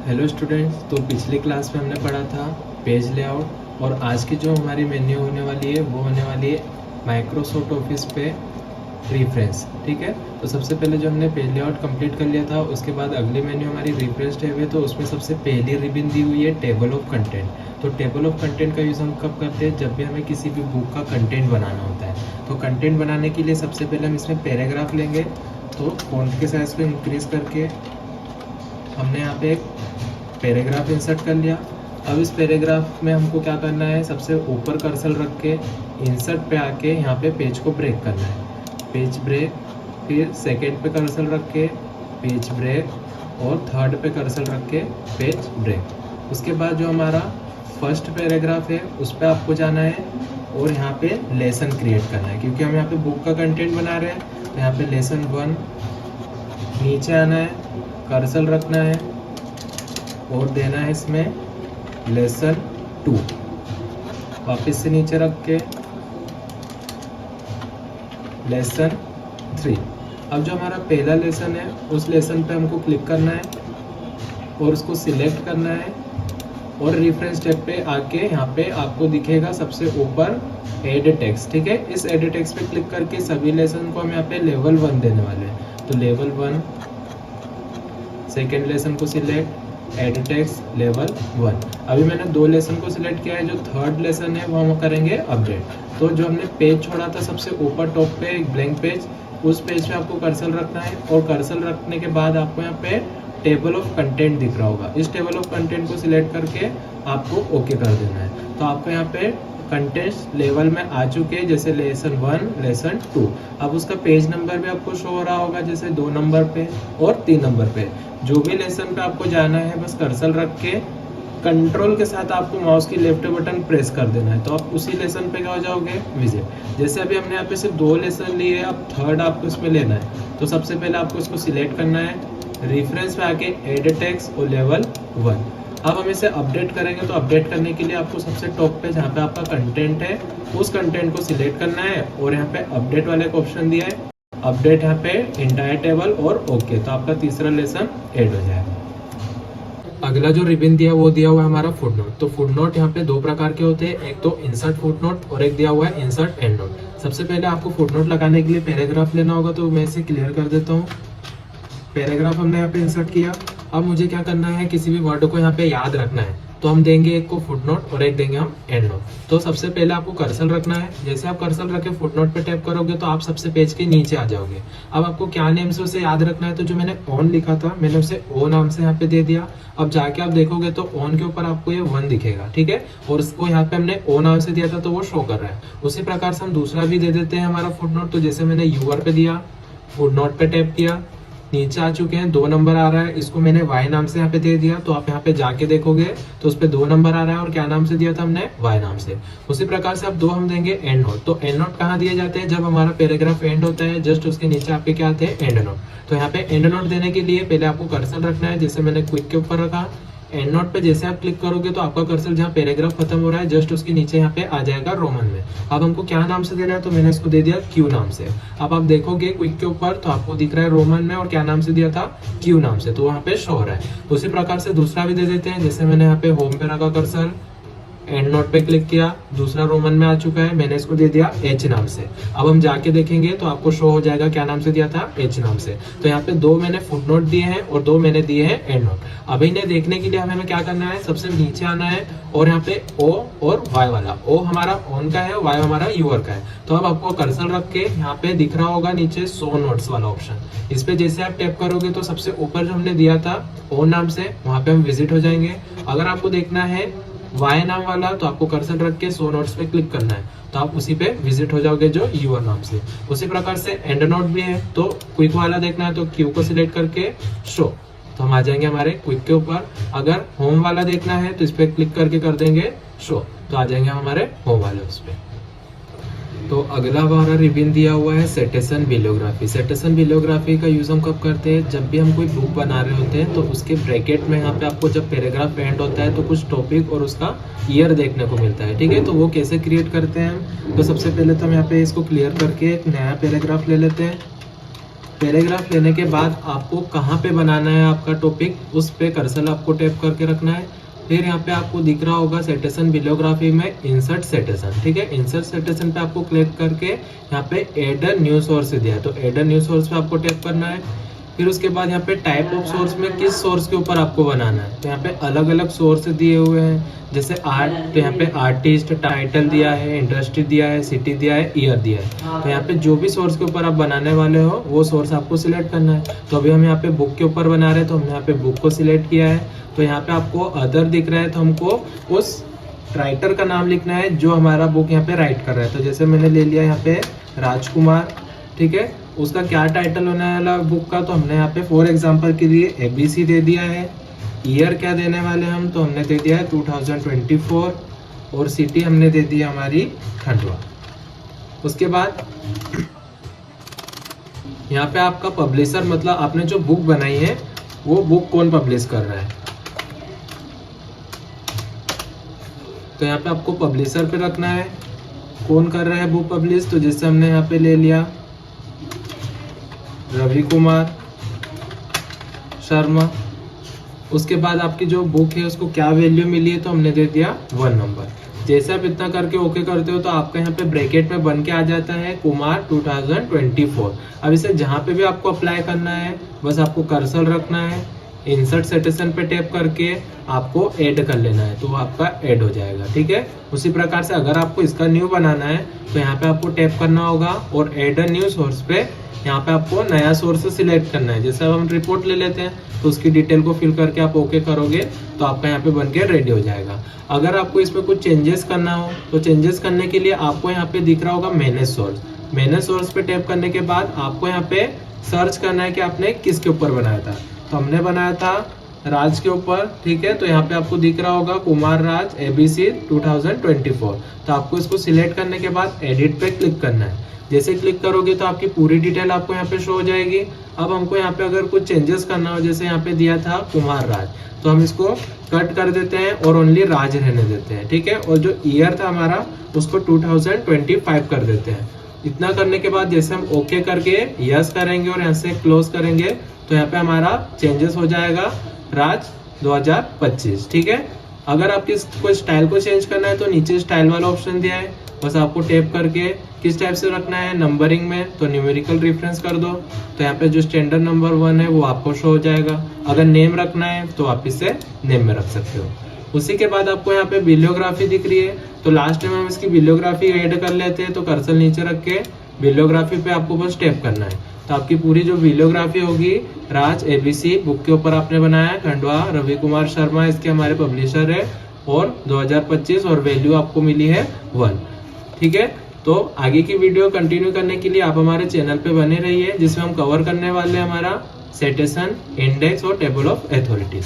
Hello students, तो पिछली class में हमने पढ़ा था पेज लेआउट और आज की जो हमारी मेन्यू होने वाली है वो होने वाली है माइक्रोसॉफ्ट ऑफिस पे रिफरेंस। ठीक है, तो सबसे पहले जो हमने पेज लेआउट कंप्लीट कर लिया था उसके बाद अगली मेन्यू हमारी रिफरेंस टैब है। तो उसमें सबसे पहली रिबन दी हुई है टेबल ऑफ कंटेंट। तो टेबल ऑफ कंटेंट का यूज़ हम कब करते हैं? जब भी हमें किसी भी बुक का कंटेंट बनाना होता है। तो कंटेंट बनाने के लिए सबसे पहले हम इसमें पैराग्राफ लेंगे। तो फॉन्ट के साइज को इंक्रीज करके हमने यहाँ पे एक पैराग्राफ इंसर्ट कर लिया। अब इस पैराग्राफ में हमको क्या करना है, सबसे ऊपर कर्सर रख के इंसर्ट पे आके यहाँ पे पेज को ब्रेक करना है, पेज ब्रेक। फिर सेकंड पे कर्सर रख के पेज ब्रेक और थर्ड पे कर्सर रख के पेज ब्रेक। उसके बाद जो हमारा फर्स्ट पैराग्राफ है उस पर आपको जाना है और यहाँ पे लेसन क्रिएट करना है, क्योंकि हम यहाँ पे बुक का कंटेंट बना रहे हैं। तो यहाँ पे लेसन 1 नीचे आना है, कर्सर रखना है और देना है इसमें लेसन 2। वापस से नीचे रख के लेसन 3। अब जो हमारा पहला लेसन है उस लेसन पे हमको क्लिक करना है और उसको सिलेक्ट करना है और रेफरेंस टैब पे आके यहाँ पे आपको दिखेगा सबसे ऊपर एड टेक्स्ट। ठीक है, इस एड टेक्स्ट पे क्लिक करके सभी लेसन को हम यहाँ पे लेवल 1 देने वाले हैं। तो लेवल 1, सेकेंड लेसन को सिलेक्ट एड टेक्स्ट लेवल 1। अभी मैंने 2 लेसन को सिलेक्ट किया है। जो थर्ड लेसन है वो हम करेंगे अपडेट। तो जो हमने पेज छोड़ा था सबसे ऊपर टॉप पे एक ब्लैंक पेज, उस पेज पे आपको कर्सर रखना है और कर्सर रखने के बाद आपको यहाँ पे टेबल ऑफ कंटेंट दिख रहा होगा। इस टेबल ऑफ कंटेंट को सिलेक्ट करके आपको ओके कर देना है। तो आपको यहाँ पे कंटेंट्स लेवल में आ चुके हैं, जैसे लेसन 1, लेसन 2। अब उसका पेज नंबर भी आपको शो हो रहा होगा, जैसे 2 नंबर पे और 3 नंबर पे। जो भी लेसन पे आपको जाना है बस कर्सर रख के कंट्रोल के साथ आपको माउस की लेफ्ट बटन प्रेस कर देना है। तो आप उसी लेसन पे क्या हो जाओगे, विजिट। जैसे अभी हमने यहाँ पे सिर्फ 2 लेसन लिए, अब थर्ड आपको इसमें लेना है। तो सबसे पहले आपको इसको सिलेक्ट करना है, रेफरेंस पे आके एड टेक्स्ट और लेवल 1। अब हम इसे अपडेट करेंगे। तो अपडेट करने के लिए आपको सबसे टॉप पे जहाँ पे आपका कंटेंट है उस कंटेंट को सिलेक्ट करना है और यहाँ पे अपडेट वाले का ऑप्शन दिया है, अपडेट यहाँ पे इंटायर टेबल और ओके। तो आपका तीसरा लेसन ऐड हो जाएगा। अगला जो रिबन दिया वो दिया हुआ है हमारा फुटनोट। तो फुटनोट यहाँ पे 2 प्रकार के होते हैं, एक तो इंसर्ट फुटनोट और एक दिया हुआ है इंसर्ट एंड नोट। सबसे पहले आपको फुटनोट लगाने के लिए पैराग्राफ लेना होगा। तो मैं इसे क्लियर कर देता हूँ। पैराग्राफ हमने यहाँ पे इंसर्ट किया। अब मुझे क्या करना है, किसी भी वर्ड को यहाँ पे याद रखना है। तो हम देंगे एक को फुटनोट और एक देंगे हम एंड नोट। तो सबसे पहले आपको कर्सर रखना है। जैसे आप कर्सर रख के फुटनोट पे टैप करोगे तो आप सबसे पेज के नीचे आ जाओगे। अब आपको क्या नेम से उसे याद रखना है, तो जो मैंने ऑन लिखा था मैंने उसे ओ नाम से यहाँ पे दे दिया। अब जाके आप देखोगे तो ऑन के ऊपर आपको ये 1 दिखेगा। ठीक है, और उसको यहाँ पे हमने ओ नाम से दिया था तो वो शो कर रहा है। उसी प्रकार से हम दूसरा भी दे देते हैं हमारा फुटनोट। तो जैसे मैंने यूआर पे दिया, फुटनोट पे टैप किया, नीचे आ चुके हैं, 2 नंबर आ रहा है, इसको मैंने वाई नाम से यहाँ पे दे दिया। तो आप यहाँ पे जाके देखोगे तो उस पे 2 नंबर आ रहा है और क्या नाम से दिया था हमने, वाई नाम से। उसी प्रकार से अब 2 हम देंगे एंड नोट। तो एंड नोट कहाँ दिए जाते हैं, जब हमारा पैराग्राफ एंड होता है जस्ट उसके नीचे आपके क्या आते हैं, एंड नोट। तो यहाँ पे एंड नोट देने के लिए पहले आपको कर्सर रखना है, जैसे मैंने क्विक के ऊपर रखा। एंड नोट पे जैसे आप क्लिक करोगे तो आपका कर्सर जहाँ पैराग्राफ खत्म हो रहा है जस्ट उसके नीचे यहाँ पे आ जाएगा रोमन में। अब हमको क्या नाम से देना है, तो मैंने इसको दे दिया क्यू नाम से। अब आप देखोगे क्विक के ऊपर तो आपको दिख रहा है रोमन में और क्या नाम से दिया था, क्यू नाम से। तो वहाँ पे शो हो रहा है। उसी प्रकार से दूसरा भी दे देते हैं। जैसे मैंने यहाँ पे होम पे रखा कर्सर, एंड नोट पे क्लिक किया, दूसरा रोमन में आ चुका है, मैंने इसको दे दिया एच नाम से। अब हम जाके देखेंगे तो आपको शो हो जाएगा क्या नाम से दिया था, एच नाम से। तो यहाँ पे 2 मैंने फुटनोट दिए हैं और 2 मैंने दिए हैं एंड नोट। अब इन्हें देखने के लिए हमें क्या करना है, सबसे नीचे आना है और यहाँ पे ओ और वाई वाला, ओ हमारा ऑन का है, वाई हमारा यूआर का है। तो अब आपको कर्सर रख के यहाँ पे दिख रहा होगा नीचे शो नोट्स वाला ऑप्शन, इस पे जैसे आप टैप करोगे तो सबसे ऊपर जो हमने दिया था ओ नाम से वहां पे हम विजिट हो जाएंगे। अगर आपको देखना है वाई नाम वाला तो आपको कर्सर रख के शो नोट्स पे क्लिक करना है, तो आप उसी पे विजिट हो जाओगे जो यूआर नाम से। उसी प्रकार से एंड नोट भी है। तो क्विक वाला देखना है तो क्यू को सिलेक्ट करके शो, तो हम आ जाएंगे हमारे क्विक के ऊपर। अगर होम वाला देखना है तो इस पे क्लिक करके कर देंगे शो, तो आ जाएंगे हमारे होम वाले उस पे। तो अगला हमारा रिबन दिया हुआ है सिटेशन बिलियोग्राफी। सिटेशन बिलियोग्राफी का यूज़ हम कब करते हैं, जब भी हम कोई बुक बना रहे होते हैं तो उसके ब्रैकेट में यहाँ पे आपको जब पैराग्राफ एंड होता है तो कुछ टॉपिक और उसका ईयर देखने को मिलता है। ठीक है, तो वो कैसे क्रिएट करते हैं हम, तो सबसे पहले तो हम यहाँ पे इसको क्लियर करके एक नया पैराग्राफ ले लेते हैं। पैराग्राफ लेने के बाद आपको कहाँ पे बनाना है आपका टॉपिक, उस पे कर्सर आपको टैप करके रखना है। फिर यहाँ पे आपको दिख रहा होगा सिटेशन बिलियोग्राफी में इंसर्ट सिटेशन, ठीक है। इंसर्ट सिटेशन पे आपको क्लिक करके यहाँ पे एड न्यू सोर्स दिया है, तो एड न्यू सोर्स पे आपको टैप करना है। फिर उसके बाद यहाँ पे टाइप ऑफ सोर्स में किस सोर्स के ऊपर आपको बनाना है, तो यहाँ पे अलग अलग सोर्स दिए हुए हैं, जैसे आर्ट, तो यहाँ पे आर्टिस्ट, टाइटल दिया है, इंडस्ट्री दिया है, सिटी दिया है, ईयर दिया है। तो यहाँ पे जो भी सोर्स के ऊपर आप बनाने वाले हो वो सोर्स आपको सिलेक्ट करना है। तो अभी हम यहाँ पे बुक के ऊपर बना रहे हैं, तो हमने यहाँ पे बुक को सिलेक्ट किया है। तो यहाँ पे आपको अदर दिख रहा है, तो हमको उस राइटर का नाम लिखना है जो हमारा बुक यहाँ पे राइट कर रहा है। तो जैसे मैंने ले लिया यहाँ पे राजकुमार, ठीक है। उसका क्या टाइटल होने वाला बुक का, तो हमने यहाँ पे फॉर एग्जांपल के लिए ABC दे दिया है। ईयर क्या देने वाले हम, तो हमने दे दिया है 2024, और सिटी हमने दे दी हमारी खंडवा। उसके बाद यहाँ पे आपका पब्लिशर, मतलब आपने जो बुक बनाई है वो बुक कौन पब्लिश कर रहा है, तो यहाँ पे आपको पब्लिशर पे रखना है, कौन कर रहा है बुक पब्लिश। तो जैसे हमने यहाँ पे ले लिया रवि कुमार शर्मा। उसके बाद आपकी जो बुक है उसको क्या वैल्यू मिली है, तो हमने दे दिया 1 नंबर। जैसे आप इतना करके ओके करते हो तो आपका यहाँ पे ब्रैकेट में बन के आ जाता है कुमार 2024। अब इसे जहाँ पे भी आपको अप्लाई करना है बस आपको कर्सर रखना है, इंसर्ट सिटेशन पे टैप करके आपको ऐड कर लेना है, तो वो आपका ऐड हो जाएगा, ठीक है। उसी प्रकार से अगर आपको इसका न्यू बनाना है तो यहाँ पे आपको टैप करना होगा और ऐड अ न्यू सोर्स पे यहाँ पे आपको नया सोर्स सिलेक्ट करना है। जैसे अब हम रिपोर्ट ले लेते हैं तो उसकी डिटेल को फिल करके आप ओके करोगे तो आपका यहाँ पे बन के रेडी हो जाएगा। अगर आपको इसमें कुछ चेंजेस करना हो तो चेंजेस करने के लिए आपको यहाँ पे दिख रहा होगा मैनेज सोर्स। मैनेज सोर्स पे टैप करने के बाद आपको यहाँ पे सर्च करना है कि आपने किसके ऊपर बनाया था। तो हमने बनाया था राज के ऊपर, ठीक है। तो यहाँ पे आपको दिख रहा होगा कुमार राज ABC 2024। तो आपको इसको सिलेक्ट करने के बाद एडिट पे क्लिक करना है। जैसे क्लिक करोगे तो आपकी पूरी डिटेल आपको यहाँ पे शो हो जाएगी। अब हमको यहाँ पे अगर कुछ चेंजेस करना हो, जैसे यहाँ पे दिया था कुमार राज, तो हम इसको कट कर देते हैं और ओनली राज रहने देते हैं, ठीक है। और जो ईयर था हमारा उसको 2025 कर देते हैं। इतना करने के बाद जैसे हम ओके करके यस करेंगे और यहाँ से क्लोज करेंगे तो यहाँ पे हमारा चेंजेस हो जाएगा राज 2025, ठीक है। अगर आपकी कोई स्टाइल को चेंज करना है तो नीचे स्टाइल वाला ऑप्शन दिया है, बस आपको टैप करके किस टाइप से रखना है, नंबरिंग में तो न्यूमेरिकल रेफरेंस कर दो, तो यहाँ पे जो स्टैंडर्ड नंबर 1 है वो आपको शो हो जाएगा। अगर नेम रखना है तो आप इसे नेम में रख सकते हो। उसी के बाद आपको यहाँ पे बिलियोग्राफी दिख रही है, तो लास्ट में हम इसकी बिलियोग्राफी ऐड कर लेते हैं। तो कर्सर नीचे रख के बिलियोग्राफी पे आपको बस टैप करना है, तो आपकी पूरी जो बिलियोग्राफी होगी राज ABC बुक के ऊपर आपने बनाया, खंडवा रवि कुमार शर्मा इसके हमारे पब्लिशर है, और 2025 और वैल्यू आपको मिली है 1, ठीक है। तो आगे की वीडियो कंटिन्यू करने के लिए आप हमारे चैनल पे बने रहिए, जिसमें हम कवर करने वाले हैं हमारा सिटेशन, इंडेक्स और टेबल ऑफ अथॉरिटीज।